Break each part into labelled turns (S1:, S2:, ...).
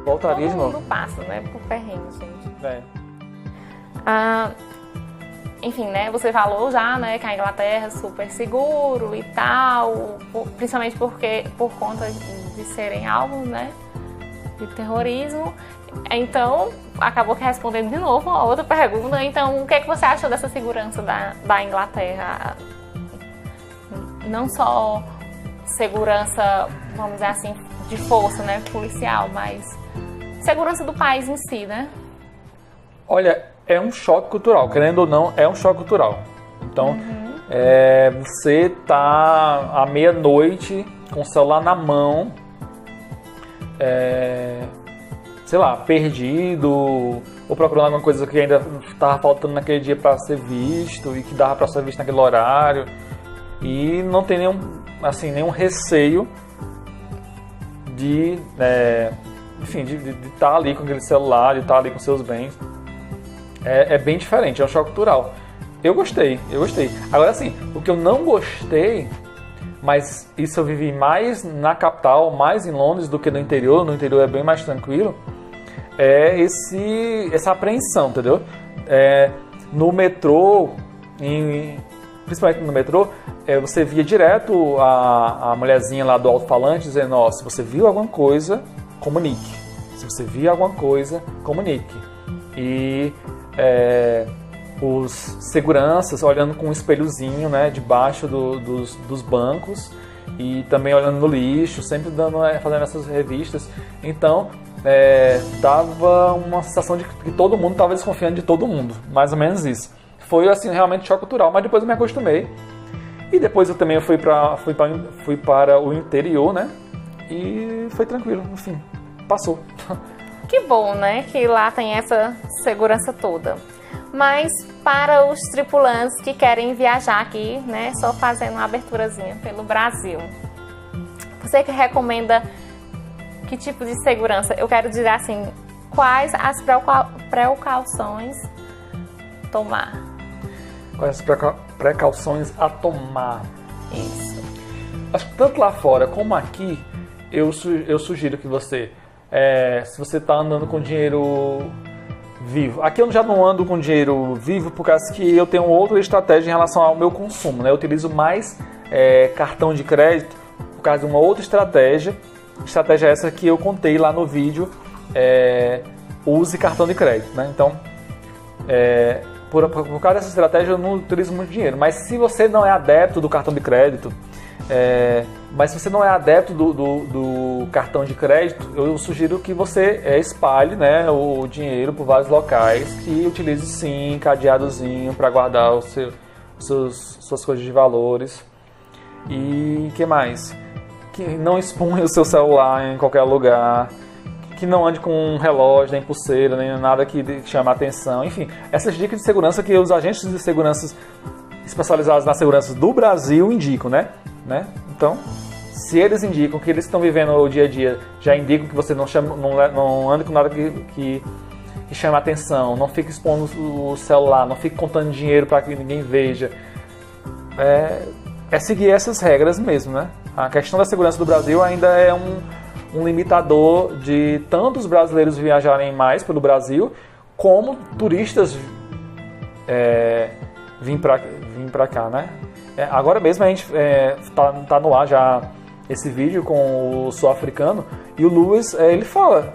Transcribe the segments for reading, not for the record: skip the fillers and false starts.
S1: Voltaria de
S2: Todo
S1: novo.
S2: mundo passa, né, por perrengues, gente.
S1: É.
S2: Enfim, né, você falou já, né, que a Inglaterra é super seguro e tal, principalmente por conta de serem alvos, né, de terrorismo. Então, acabou que respondendo de novo a outra pergunta. Então, o que é que você achou dessa segurança da Inglaterra? Não só segurança, vamos dizer assim, de força, né, policial, mas segurança do país em si, né?
S1: Olha, é um choque cultural, querendo ou não, é um choque cultural. Então, você tá à meia-noite com o celular na mão, sei lá, perdido, ou procurando alguma coisa que ainda estava faltando naquele dia para ser visto e que dava para ser visto naquele horário. E não tem nenhum receio de estar ali com aquele celular, de estar ali com seus bens. É bem diferente, é um choque cultural. Eu gostei. Agora, assim, o que eu não gostei, mas isso eu vivi mais na capital, mais em Londres do que no interior é bem mais tranquilo, é essa apreensão, entendeu? No metrô, principalmente no metrô, você via direto a mulherzinha lá do alto-falante dizendo, ó, se você viu alguma coisa, comunique. Se você viu alguma coisa, comunique. E os seguranças olhando com um espelhozinho, né, debaixo dos bancos e também olhando no lixo, sempre fazendo essas revistas. Então, dava uma sensação de que todo mundo estava desconfiando de todo mundo, mais ou menos isso. Foi assim, realmente choque cultural, mas depois eu me acostumei. E depois eu também fui para o interior, né? E foi tranquilo, enfim, passou.
S2: Que bom, né? Que lá tem essa segurança toda. Mas para os tripulantes que querem viajar aqui, né? Só fazendo uma aberturazinha pelo Brasil. Você que recomenda que tipo de segurança? Eu quero dizer assim, quais as precauções tomar?
S1: Quais as precauções a tomar?
S2: Isso.
S1: Acho que tanto lá fora como aqui, eu sugiro que você, se você está andando com dinheiro vivo. Aqui eu já não ando com dinheiro vivo por causa que eu tenho outra estratégia em relação ao meu consumo, né? Eu utilizo mais cartão de crédito por causa de uma outra estratégia. Estratégia essa que eu contei lá no vídeo, use cartão de crédito, né? Então, por causa dessa estratégia eu não utilizo muito dinheiro. Mas se você não é adepto do cartão de crédito, mas se você não é adepto do cartão de crédito, eu sugiro que você espalhe, né, o dinheiro por vários locais, que utilize sim cadeadozinho para guardar suas coisas de valores. E que mais? Que não exponha o seu celular em qualquer lugar, que não ande com um relógio, nem pulseira, nem nada que chame a atenção. Enfim, essas dicas de segurança que os agentes de segurança especializados na segurança do Brasil indicam, né? Então, se eles indicam que eles estão vivendo o dia a dia, já indicam que você não ande com nada que chame a atenção, não fique expondo o celular, não fique contando dinheiro para que ninguém veja. É seguir essas regras mesmo, né? A questão da segurança do Brasil ainda é um limitador de tanto os brasileiros viajarem mais pelo Brasil, como turistas vir para cá, né? Agora mesmo a gente tá no ar já esse vídeo com o sul-africano e o Luiz, ele fala,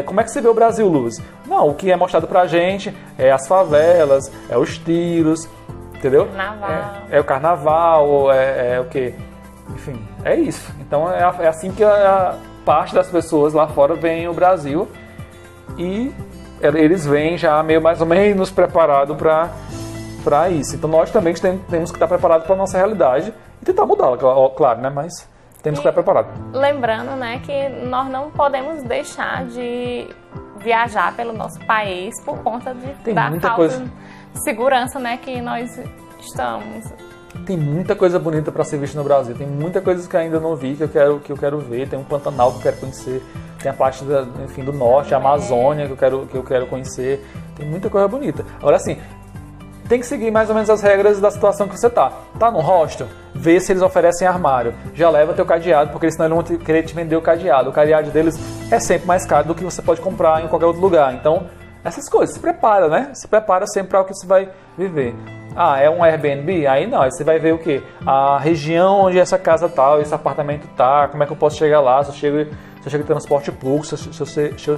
S1: como é que você vê o Brasil, Luiz? Não, o que é mostrado pra gente é as favelas, é os tiros, entendeu?
S2: Carnaval.
S1: É o carnaval, é o quê? Enfim, é isso. Então é assim que a parte das pessoas lá fora veem o Brasil e eles vêm já meio mais ou menos preparado para isso. Então nós também temos que estar preparados para a nossa realidade e tentar mudá-la, claro, né? Mas temos que estar preparados.
S2: Lembrando, né, que nós não podemos deixar de viajar pelo nosso país por conta da falta de segurança, né, que nós estamos.
S1: Tem muita coisa bonita para ser vista no Brasil. Tem muita coisa que ainda não vi, que eu quero ver. Tem um Pantanal que eu quero conhecer. Tem a parte do norte, a Amazônia que eu quero conhecer. Tem muita coisa bonita. Agora, assim, tem que seguir mais ou menos as regras da situação que você tá. Tá num hostel? vê se eles oferecem armário. Já leva teu cadeado, porque senão eles vão querer te vender o cadeado. O cadeado deles é sempre mais caro do que você pode comprar em qualquer outro lugar. Então, essas coisas, se prepara, né? Se prepara sempre para o que você vai viver. Ah, é um Airbnb? Aí não, aí você vai ver o quê? A região onde essa casa tá, esse apartamento tá, como é que eu posso chegar lá, se eu chego de transporte público, se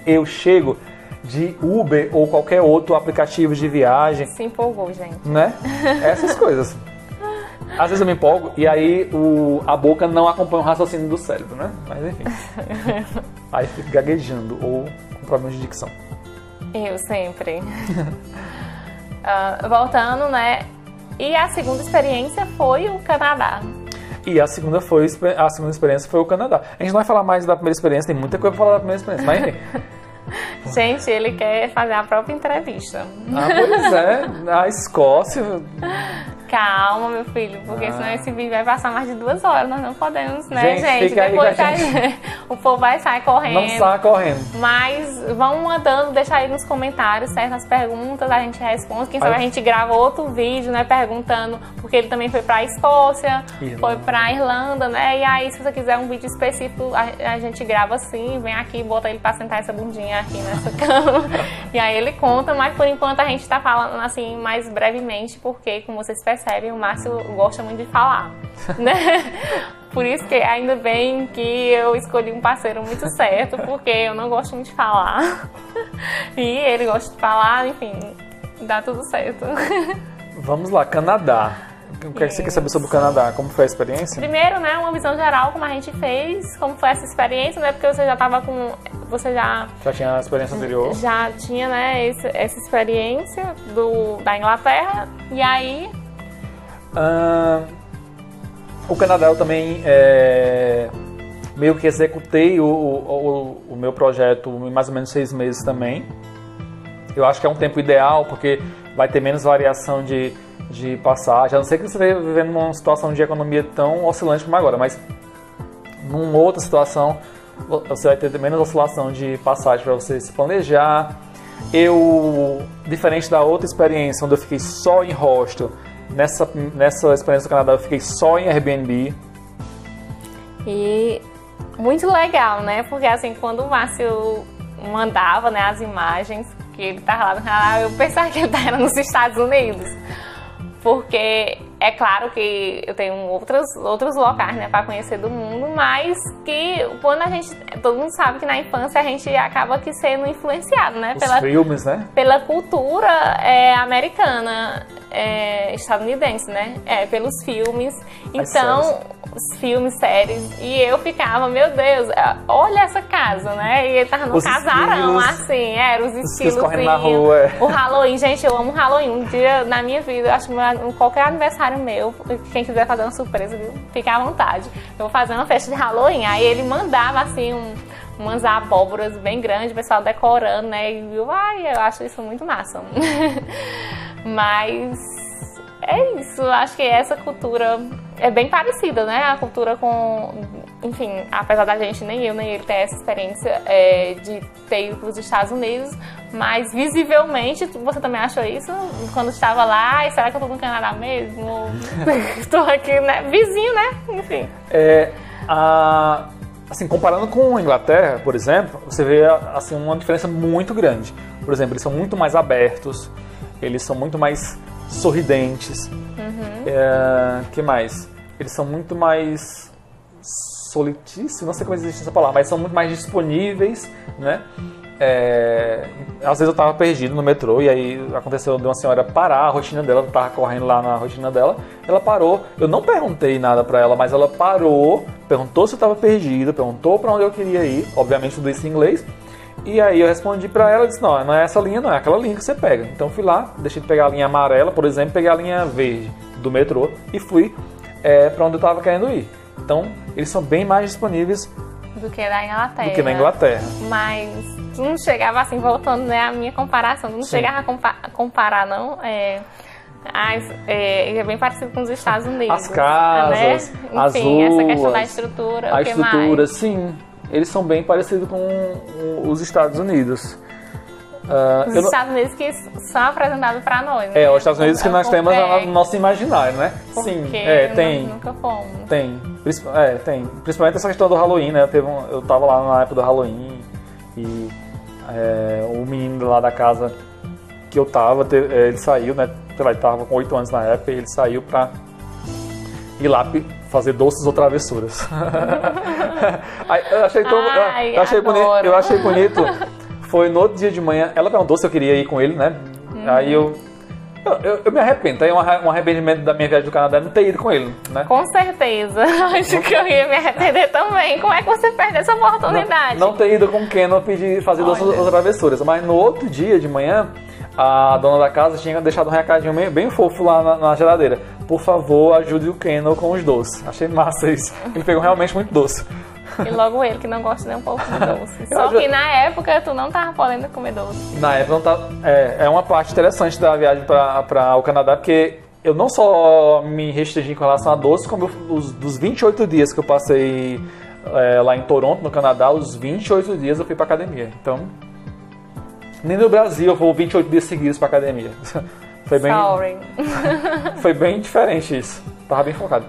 S1: eu chego de Uber ou qualquer outro aplicativo de viagem.
S2: Se empolgou, gente.
S1: Né? Essas coisas. Às vezes eu me empolgo e aí a boca não acompanha o raciocínio do cérebro, né? Mas enfim. Aí fico gaguejando ou com problemas de dicção.
S2: Eu sempre. Voltando, né? E a segunda experiência foi o Canadá.
S1: E a segunda experiência foi o Canadá. A gente não vai falar mais da primeira experiência, tem muita coisa pra falar da primeira experiência, mas enfim.
S2: Gente, ele quer fazer a própria entrevista.
S1: Pois é, a Escócia.
S2: Calma, meu filho, porque senão esse vídeo vai passar mais de 2 horas. Nós não podemos, né, gente?
S1: Fica
S2: Depois
S1: aí
S2: o povo vai sair correndo.
S1: Não sai correndo.
S2: Mas vão mandando, deixa aí nos comentários certas perguntas, a gente responde. Quem sabe a gente grava outro vídeo, né, perguntando, porque ele também foi pra Escócia, foi pra Irlanda, né? E aí, se você quiser um vídeo específico, a gente grava assim, vem aqui, bota ele pra sentar essa bundinha aqui nessa cama. E aí ele conta, mas por enquanto a gente tá falando assim mais brevemente, porque, como vocês percebem, o Márcio gosta muito de falar, né? Por isso que ainda bem que eu escolhi um parceiro muito certo, porque eu não gosto muito de falar. E ele gosta de falar, enfim, dá tudo certo.
S1: Vamos lá, Canadá. O que você quer saber sobre o Canadá? Como foi a experiência?
S2: Primeiro, né, uma visão geral, como a gente fez, como foi essa experiência, né? Porque você já estava com... Você já
S1: tinha a experiência anterior?
S2: Já tinha, né, essa experiência da Inglaterra. E aí...
S1: O Canadá eu também meio que executei o meu projeto em mais ou menos 6 meses também. Eu acho que é um tempo ideal, porque vai ter menos variação de passagem. A não ser que você esteja vivendo numa situação de economia tão oscilante como agora, mas numa outra situação você vai ter menos oscilação de passagem para você se planejar. Diferente da outra experiência, onde eu fiquei só em hostel, nessa experiência do Canadá eu fiquei só em Airbnb.
S2: E muito legal, né? Porque assim, quando o Márcio mandava, né, as imagens que ele estava lá no Canadá, eu pensava que ele estava nos Estados Unidos. Porque é claro que eu tenho outros locais, né, para conhecer do mundo, mas que quando todo mundo sabe que na infância a gente acaba que sendo influenciado, né,
S1: filmes, né?
S2: Pela cultura americana, estadunidense, né, pelos filmes. Então, os filmes, séries, e eu ficava, meu Deus, olha essa casa, né? E ele tava no casarão, assim, os estilos
S1: correndo na rua.
S2: O Halloween, gente, eu amo Halloween. Um dia na minha vida, eu acho que qualquer aniversário meu, quem quiser fazer uma surpresa, viu? Fique à vontade. Eu vou fazer uma festa de Halloween. Aí ele mandava, assim, umas abóboras bem grandes, o pessoal decorando, né? E eu acho isso muito massa. Mas é isso, acho que essa cultura é bem parecida, né? A cultura enfim, apesar da gente, nem eu nem ele ter essa experiência de ter ido para os Estados Unidos, mas visivelmente, você também achou isso quando estava lá? E será que eu tô no Canadá mesmo? Estou aqui, né? Vizinho, né? Enfim.
S1: Assim, comparando com a Inglaterra, por exemplo, você vê assim, uma diferença muito grande. Por exemplo, eles são muito mais abertos, eles são muito mais sorridentes. Que mais? Eles são muito mais solitícios, não sei como existe essa palavra, mas são muito mais disponíveis, né? Às vezes eu estava perdido no metrô e aí aconteceu de uma senhora parar a rotina dela, eu estava correndo lá na rotina dela, ela parou, eu não perguntei nada para ela, mas ela parou, perguntou se eu estava perdido, perguntou para onde eu queria ir, obviamente tudo isso em inglês, e aí eu respondi para ela e disse, não é essa linha, não é aquela linha que você pega. Então fui lá, deixei de pegar a linha amarela, por exemplo, peguei a linha verde do metrô e fui para onde eu estava querendo ir. Então eles são bem mais disponíveis
S2: do que na
S1: Inglaterra.
S2: Mas tu não chegava assim, voltando, né, a minha comparação, tu não chegava a comparar, não? É bem parecido com os Estados Unidos.
S1: As casas,
S2: né?
S1: as
S2: Enfim,
S1: ruas,
S2: essa questão da estrutura.
S1: A estrutura, sim. Eles são bem parecidos com os Estados Unidos.
S2: Os Estados Unidos que são apresentados para nós, né?
S1: Os Estados Unidos que nós temos no nosso imaginário, né? Sim, tem.
S2: Nunca fomos.
S1: Tem. Tem. Principalmente essa questão do Halloween, né? Eu tava lá na época do Halloween e o menino lá da casa que eu tava, ele saiu, né? Ele tava com 8 anos na época e ele saiu pra ir lá fazer doces ou travessuras. eu achei bonito. Foi no outro dia de manhã, ela perguntou se eu queria ir com ele, né? Aí eu me arrependo. Tem um arrependimento da minha viagem do Canadá não ter ido com ele, né?
S2: Com certeza. Acho que eu ia me arrepender também. Como é que você perde essa oportunidade?
S1: Não ter ido com o Ken, não pedir fazer doces ou travessuras. Mas no outro dia de manhã, a dona da casa tinha deixado um recadinho bem fofo lá na geladeira. Por favor, ajude o Kendall com os doces. Achei massa isso. Ele pegou realmente muito doce.
S2: E logo ele, que não gosta nem um pouco de doce. Só que na época tu não tava podendo comer doce.
S1: Na época não tava. É uma parte interessante da viagem para o Canadá, porque eu não só me restringi com relação a doce, como dos 28 dias que eu passei lá em Toronto, no Canadá, os 28 dias eu fui pra academia. Então, nem no Brasil eu vou 28 dias seguidos pra academia. Foi bem diferente isso. Tava bem focado.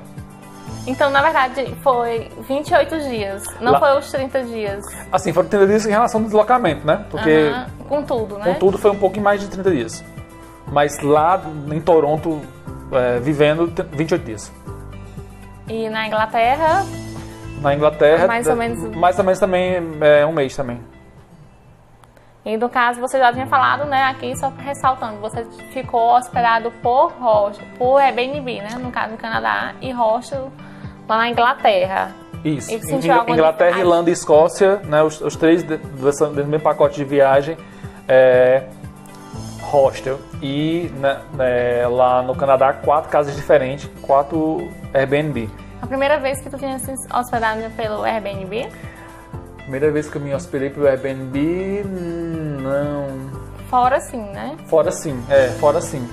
S2: Então, na verdade, foi 28 dias, não foi os 30 dias.
S1: Assim, foram 30 dias em relação ao deslocamento, né? Porque
S2: com tudo, né?
S1: Com tudo foi um pouquinho mais de 30 dias. Mas lá em Toronto, vivendo 28 dias.
S2: E na Inglaterra?
S1: Na Inglaterra,
S2: mais ou menos
S1: também um mês também.
S2: E no caso, você já tinha falado, né, aqui só ressaltando, você ficou hospedado por Airbnb, né, no caso no Canadá, e hostel lá na Inglaterra.
S1: Isso, Inglaterra, Irlanda e Escócia, né, os três do mesmo pacote de viagem, hostel. E lá no Canadá, 4 casas diferentes, 4 Airbnb.
S2: A primeira vez que tu tinha se hospedado pelo Airbnb?
S1: Primeira vez que eu me hospedei pelo Airbnb, não.
S2: Fora sim, né?
S1: Fora sim, fora sim.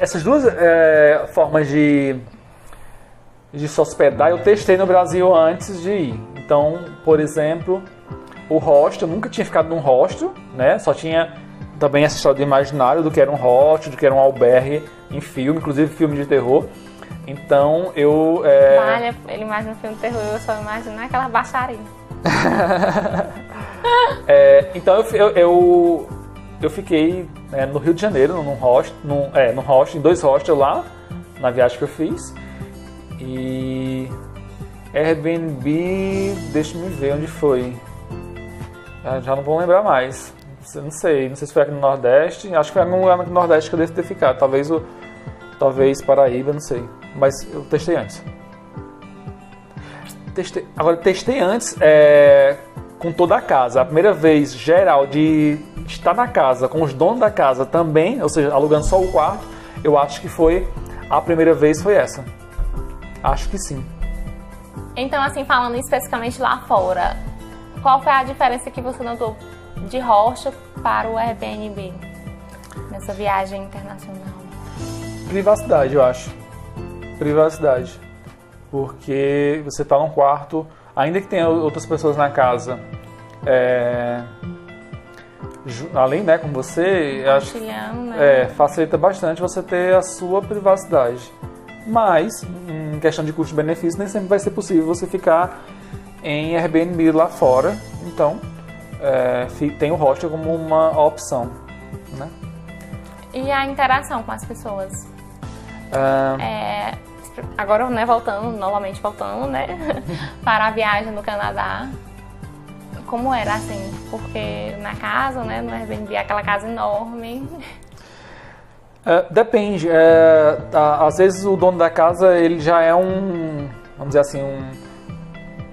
S1: Essas duas formas de se hospedar eu testei no Brasil antes de ir. Então, por exemplo, o hostel, eu nunca tinha ficado num hostel, né? Só tinha também essa história do imaginário do que era um hostel, do que era um albergue em filme, inclusive filme de terror. Então,
S2: Olha, ele imagina um filme de terror, eu só imagino aquela baixaria.
S1: Então, eu fiquei no Rio de Janeiro, num hostel, em 2 hostels lá, na viagem que eu fiz. E Airbnb, deixa eu ver onde foi. Já não vou lembrar mais. Não sei se foi aqui no Nordeste. Acho que foi em algum lugar no Nordeste que eu devo ter ficado. Talvez Paraíba, não sei. Mas eu testei antes. Testei antes com toda a casa. A primeira vez geral de estar na casa com os donos da casa também, ou seja, alugando só o quarto, eu acho que a primeira vez foi essa. Acho que sim.
S2: Então, assim, falando especificamente lá fora, qual foi a diferença que você notou de hostel para o Airbnb nessa viagem internacional?
S1: Privacidade, eu acho. Privacidade. Porque você está num quarto, ainda que tenha outras pessoas na casa, além, né, com você, acho,
S2: né?
S1: facilita bastante você ter a sua privacidade. Mas, em questão de custo-benefício, nem sempre vai ser possível você ficar em Airbnb lá fora. Então, tem o hostel como uma opção, né?
S2: E a interação com as pessoas? Agora, né, novamente voltando, né, para a viagem no Canadá, como era assim? Porque na casa, né, no Airbnb, aquela casa enorme.
S1: Depende. Às vezes o dono da casa, ele já é vamos dizer assim,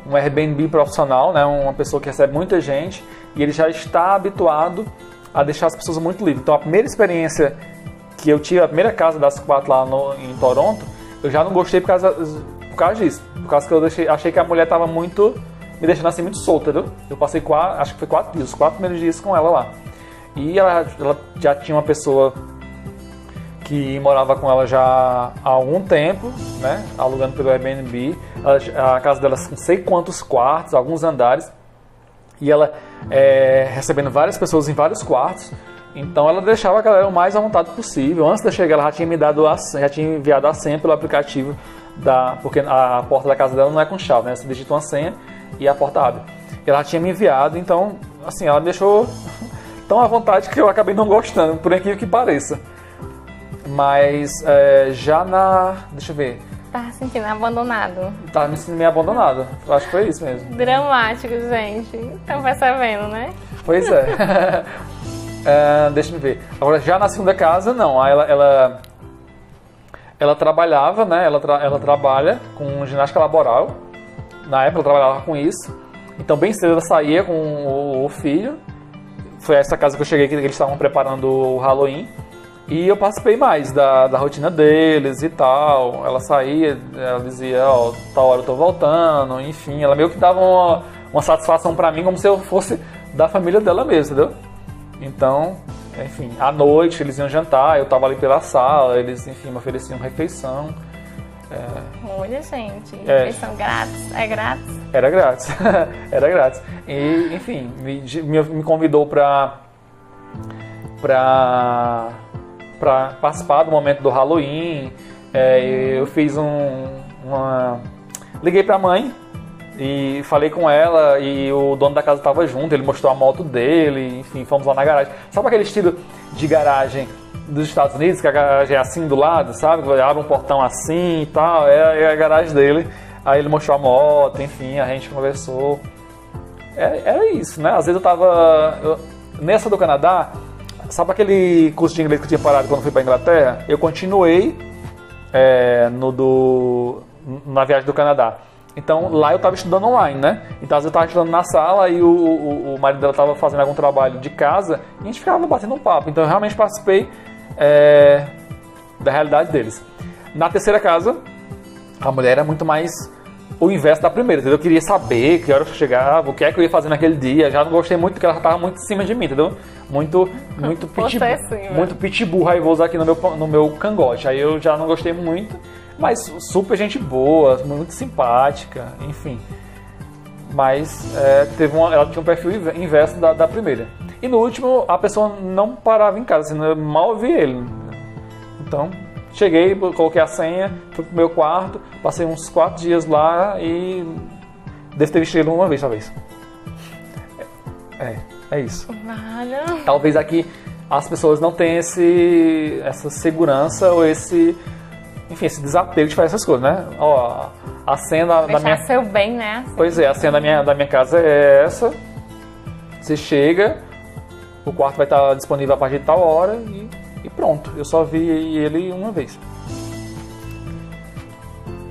S1: um Airbnb profissional, né, uma pessoa que recebe muita gente, e ele já está habituado a deixar as pessoas muito livres. Então, a primeira experiência que eu tive, a primeira casa das 4 lá em Toronto, eu já não gostei por causa disso. Por causa que eu achei que a mulher estava me deixando assim muito solta, entendeu? Eu passei acho que foi 4 dias, os 4 primeiros dias com ela lá. E ela já tinha uma pessoa que morava com ela já há algum tempo, né? Alugando pelo Airbnb. A casa dela com não sei quantos quartos, alguns andares. e ela recebendo várias pessoas em vários quartos. Então ela deixava a galera o mais à vontade possível. Antes de eu chegar, ela já tinha me dado já tinha enviado a senha pelo aplicativo porque a porta da casa dela não é com chave, né? Você digita uma senha e a porta abre. Ela tinha me enviado, então, assim, ela me deixou tão à vontade que eu acabei não gostando, por incrível que pareça. Mas deixa eu ver.
S2: Tava se sentindo abandonado.
S1: Tava me sentindo meio abandonado. Acho que foi isso mesmo.
S2: Dramático, gente. Estão percebendo, né?
S1: Pois é. Deixa eu ver. Agora, já na segunda casa, não. Ela trabalhava, né? Ela trabalha com ginástica laboral. Na época, ela trabalhava com isso. Então, bem cedo, ela saía com o filho. Foi essa casa que eu cheguei, que eles estavam preparando o Halloween. E eu participei mais da rotina deles e tal. Ela saía, ela dizia, tal hora eu tô voltando. Enfim, ela meio que dava uma satisfação pra mim, como se eu fosse da família dela mesmo, entendeu? Então, enfim, à noite eles iam jantar, eu tava ali pela sala, eles, enfim, me ofereciam refeição.
S2: Olha, gente, refeição grátis, é grátis?
S1: Era grátis, era grátis. E, enfim, me convidou pra participar do momento do Halloween. Eu fiz liguei pra mãe e falei com ela, e o dono da casa estava junto, ele mostrou a moto dele, enfim, fomos lá na garagem. Sabe aquele estilo de garagem dos Estados Unidos, que a garagem é assim do lado, sabe? Abre um portão assim e tal, é a garagem dele. Aí ele mostrou a moto, enfim, a gente conversou. Era isso, né? Às vezes nessa do Canadá, sabe aquele curso de inglês que eu tinha parado quando fui para Inglaterra? Eu continuei na viagem do Canadá. Então lá eu estava estudando online, né? Então às vezes eu estava estudando na sala e o marido dela estava fazendo algum trabalho de casa e a gente ficava batendo um papo. Então eu realmente participei da realidade deles. Na terceira casa, a mulher era muito mais o inverso da primeira, entendeu? Eu queria saber que hora eu chegava, o que é que eu ia fazer naquele dia. Já não gostei muito porque ela estava muito em cima de mim, entendeu? Muito pitbull raivoso aqui no meu cangote. Aí eu já não gostei muito, mas super gente boa, muito simpática, enfim. Mas ela tinha um perfil inverso da primeira. E no último, a pessoa não parava em casa, assim, eu mal vi ele. Então, cheguei, coloquei a senha, fui pro meu quarto, passei uns 4 dias lá e devo ter visto ele uma vez, talvez. É isso.
S2: Vale.
S1: Talvez aqui as pessoas não tenham essa segurança ou esse desapego de fazer essas coisas, né? Ó, a senha da minha...
S2: seu bem, né?
S1: Pois é, a senha da minha casa é essa. Você chega, o quarto vai estar disponível a partir de tal hora e pronto. Eu só vi ele uma vez.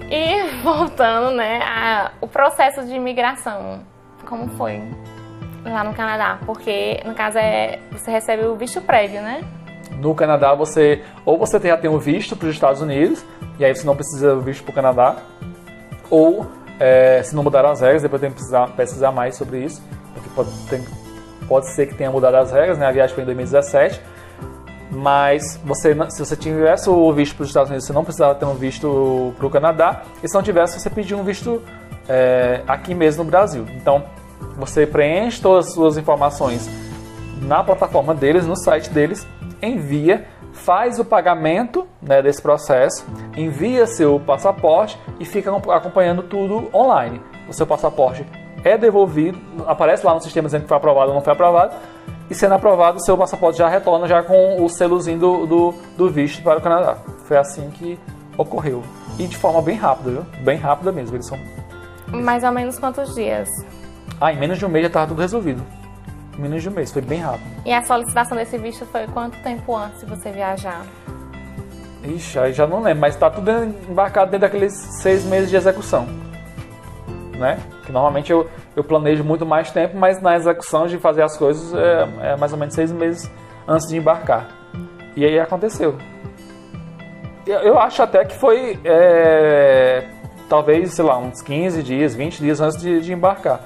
S2: E voltando, né, o processo de imigração, como foi lá no Canadá? Porque, no caso, você recebe o visto prévio, né?
S1: No Canadá, você já tem o visto para os Estados Unidos, e aí você não precisa do visto para o Canadá, ou, se não mudaram as regras, depois tem que pesquisar mais sobre isso, porque pode ser que tenha mudado as regras, né? A viagem foi em 2017, mas se você tivesse o visto para os Estados Unidos, você não precisava ter um visto para o Canadá, e se não tivesse, você pedia um visto aqui mesmo no Brasil. Então, você preenche todas as suas informações na plataforma deles, no site deles, envia, faz o pagamento, né, desse processo, envia seu passaporte e fica acompanhando tudo online. O seu passaporte é devolvido, aparece lá no sistema dizendo que foi aprovado ou não foi aprovado, e sendo aprovado, o seu passaporte já retorna já com o selozinho do visto para o Canadá. Foi assim que ocorreu. E de forma bem rápida, viu? Bem rápida mesmo. Eles são...
S2: Mais ou menos quantos dias?
S1: Em menos de um mês já estava tudo resolvido. Em menos de um mês, foi bem rápido.
S2: E a solicitação desse visto foi quanto tempo antes de você viajar?
S1: Ixi, aí já não lembro, mas está tudo embarcado dentro daqueles 6 meses de execução. Né? Que normalmente eu planejo muito mais tempo, mas na execução de fazer as coisas é mais ou menos 6 meses antes de embarcar. E aí aconteceu. Eu acho até que foi talvez, sei lá, uns 15 dias, 20 dias antes de embarcar.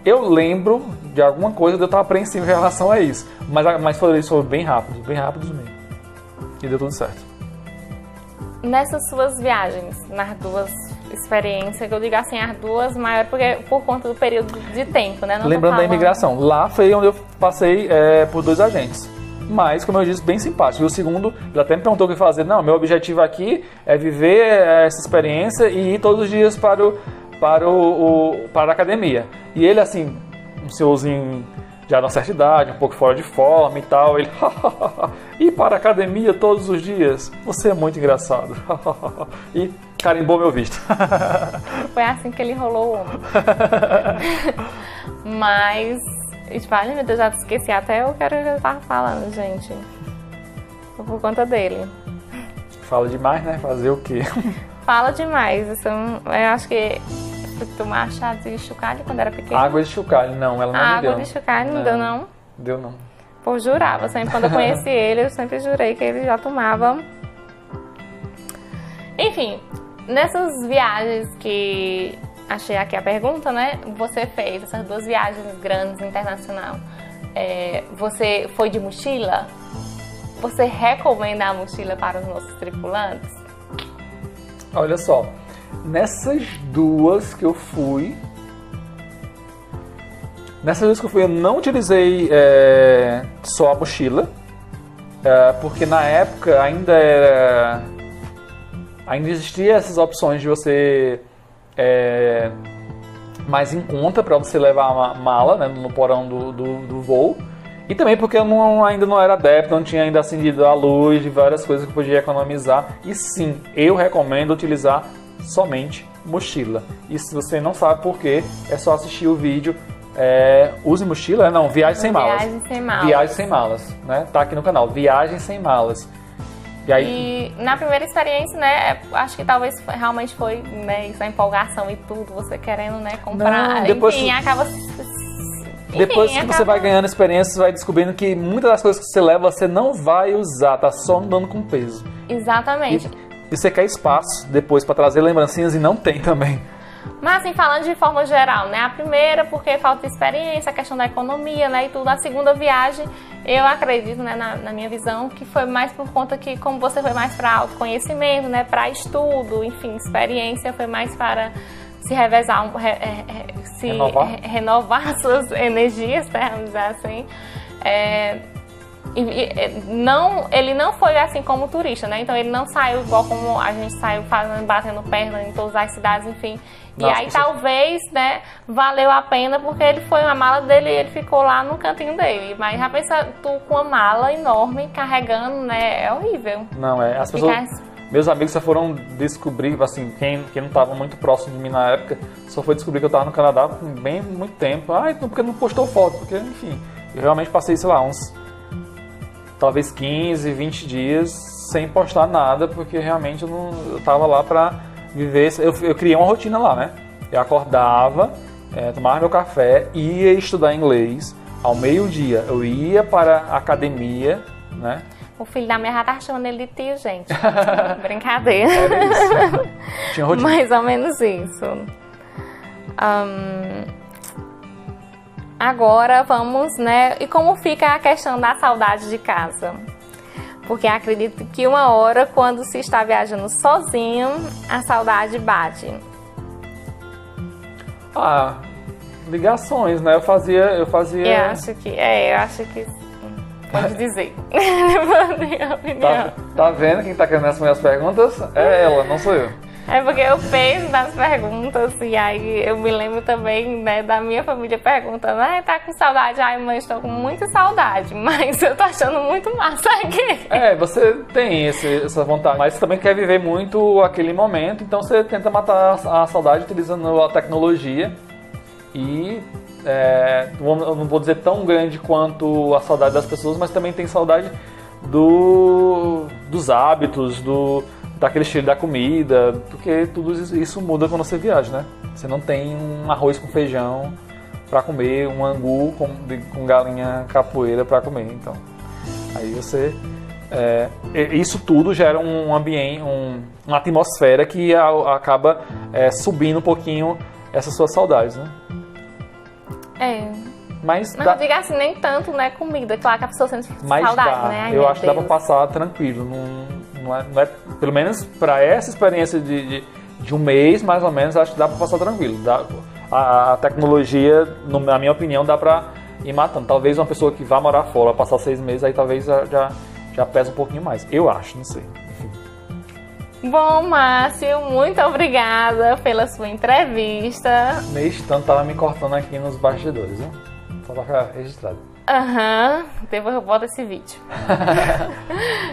S1: Eu lembro de alguma coisa de eu estar apreensivo em relação a isso. Mas foi bem rápido mesmo. E deu tudo certo.
S2: nessas suas viagens, nas duas experiências, que eu digo assim, as duas maiores, porque por conta do período de tempo, né? Não
S1: Lembrando da imigração, lá foi onde eu passei por 2 agentes. Mas, como eu disse, bem simpático. E o segundo, ele até me perguntou o que fazer. Não, meu objetivo aqui é viver essa experiência e ir todos os dias para a academia. E ele, assim, um senhorzinho já na certa idade, um pouco fora de forma e tal, ele, ir para a academia todos os dias, você é muito engraçado. E carimbou meu visto.
S2: Foi assim que ele rolou o ombro. Mas, vale, meu Deus, já esqueci até o que eu tava falando, gente. Foi por conta dele.
S1: Fala demais, né? Fazer o quê?
S2: Fala demais. Eu acho que tomar chá de chocalho quando era pequena.
S1: Água de chocalho, não, ela não me deu.
S2: Água de chocalho não deu, não?
S1: Deu, não.
S2: Pô, jurava. Sempre quando eu conheci ele, eu sempre jurei que ele já tomava. Enfim, nessas viagens que... Achei aqui a pergunta, né? Você fez essas 2 viagens grandes internacional. Você foi de mochila? Você recomenda a mochila para os nossos tripulantes?
S1: Olha só. Nessas duas que eu fui, eu não utilizei só a mochila, porque na época ainda existia essas opções de você mais em conta para você levar uma mala, né, no porão do voo. E também porque eu ainda não era adepto, não tinha ainda acendido a luz de várias coisas que eu podia economizar. E sim, eu recomendo utilizar somente mochila. E se você não sabe por quê, é só assistir o vídeo Use Mochila, não, Viagem Sem Malas. Viagem Sem Malas, né? Tá aqui no canal, Viagem Sem Malas.
S2: E na primeira experiência, né, acho que talvez realmente foi, né, isso, a empolgação e tudo, você querendo, né, comprar.
S1: Não, depois,
S2: enfim, acaba...
S1: Depois que você vai ganhando experiência, você vai descobrindo que muitas das coisas que você leva, você não vai usar, tá só andando com peso.
S2: Exatamente.
S1: E você quer espaço depois para trazer lembrancinhas e não tem também.
S2: Mas assim, falando de forma geral, né? A primeira porque falta de experiência, a questão da economia, né? E tudo. A segunda viagem, eu acredito, né, na minha visão, que foi mais por conta que, como você foi mais para autoconhecimento, né? Para estudo, enfim, experiência, foi mais para se revezar, renovar suas energias, né, vamos dizer assim. Ele não foi assim como turista, né? Então ele não saiu igual como a gente saiu batendo perna em todas as cidades, enfim. Nossa, e aí talvez, né, valeu a pena porque ele foi uma mala dele e ele ficou lá no cantinho dele. Mas já pensa, tu com uma mala enorme carregando, né? É horrível.
S1: Não, as pessoas... Meus amigos só foram descobrir, assim, quem não estava muito próximo de mim na época, só foi descobrir que eu estava no Canadá por bem muito tempo. Então porque não postou foto, porque, enfim, eu realmente passei, sei lá, uns talvez 15, 20 dias sem postar nada, porque realmente eu estava lá para viver. Eu criei uma rotina lá, né? Eu acordava, tomava meu café, ia estudar inglês. Ao meio-dia eu ia para a academia, né?
S2: O filho da minha já tá chamando ele de tio, gente. Brincadeira.
S1: Era isso. Tinha rotina.
S2: Mais ou menos isso. Agora vamos, né? E como fica a questão da saudade de casa? Porque acredito que uma hora, quando se está viajando sozinho, a saudade bate.
S1: Ligações, né? Eu fazia...
S2: Eu acho que pode dizer. Minha opinião.
S1: Tá vendo quem tá querendo responder as perguntas? É ela, não sou eu.
S2: É porque eu penso nas perguntas e aí eu me lembro também, né, da minha família perguntando, tá com saudade? Ai, mãe, estou com muita saudade, mas eu tô achando muito massa aqui.
S1: Você tem essa vontade, mas você também quer viver muito aquele momento, então você tenta matar a saudade utilizando a tecnologia e... eu não vou dizer tão grande quanto a saudade das pessoas, mas também tem saudade dos hábitos, daquele estilo da comida, porque tudo isso muda quando você viaja, né? Você não tem um arroz com feijão para comer, um angu com galinha capoeira para comer, então aí você... isso tudo gera um ambiente, uma atmosfera que acaba subindo um pouquinho essas suas saudades, né? Mas
S2: não diga assim, nem tanto, né, comida. Claro que a pessoa sente saudade, né?
S1: Eu acho que dá pra passar tranquilo. Não é, pelo menos para essa experiência de um mês, mais ou menos, acho que dá para passar tranquilo. A tecnologia, na minha opinião, dá para ir matando. Talvez uma pessoa que vá morar fora, passar 6 meses, aí talvez já pesa um pouquinho mais. Eu acho, não sei.
S2: Bom, Márcio, muito obrigada pela sua entrevista.
S1: Mês tanto tava me cortando aqui nos bastidores, né? Só pra ficar registrado.
S2: Depois eu boto esse vídeo.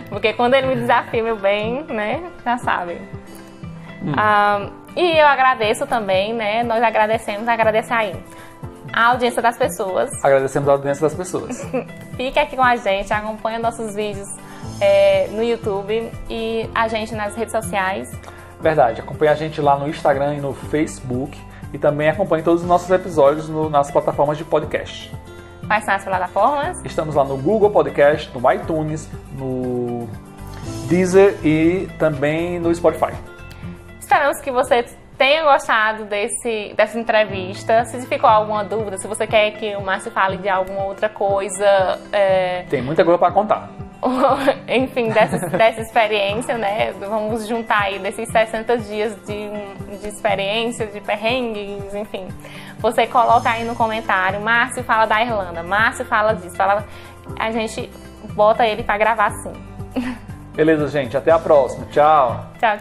S2: Porque quando ele me desafia, meu bem, né, já sabem. E eu agradeço também, né, nós agradecemos aí a audiência das pessoas.
S1: Agradecemos a audiência das pessoas.
S2: Fique aqui com a gente, acompanha nossos vídeos no YouTube e a gente nas redes sociais.
S1: Verdade, acompanhe a gente lá no Instagram e no Facebook e também acompanhe todos os nossos episódios nas plataformas de podcast.
S2: Quais são as plataformas?
S1: Estamos lá no Google Podcast, no iTunes, no Deezer e também no Spotify.
S2: Esperamos que você tenha gostado dessa entrevista. Se ficou alguma dúvida, se você quer que o Márcio fale de alguma outra coisa...
S1: Tem muita coisa para contar.
S2: Enfim, dessa experiência, né? Vamos juntar aí desses 60 dias de experiência, de perrengues, enfim. Você coloca aí no comentário, Márcio fala da Irlanda, Márcio fala disso, a gente bota ele para gravar sim.
S1: Beleza, gente. Até a próxima. Tchau.
S2: Tchau.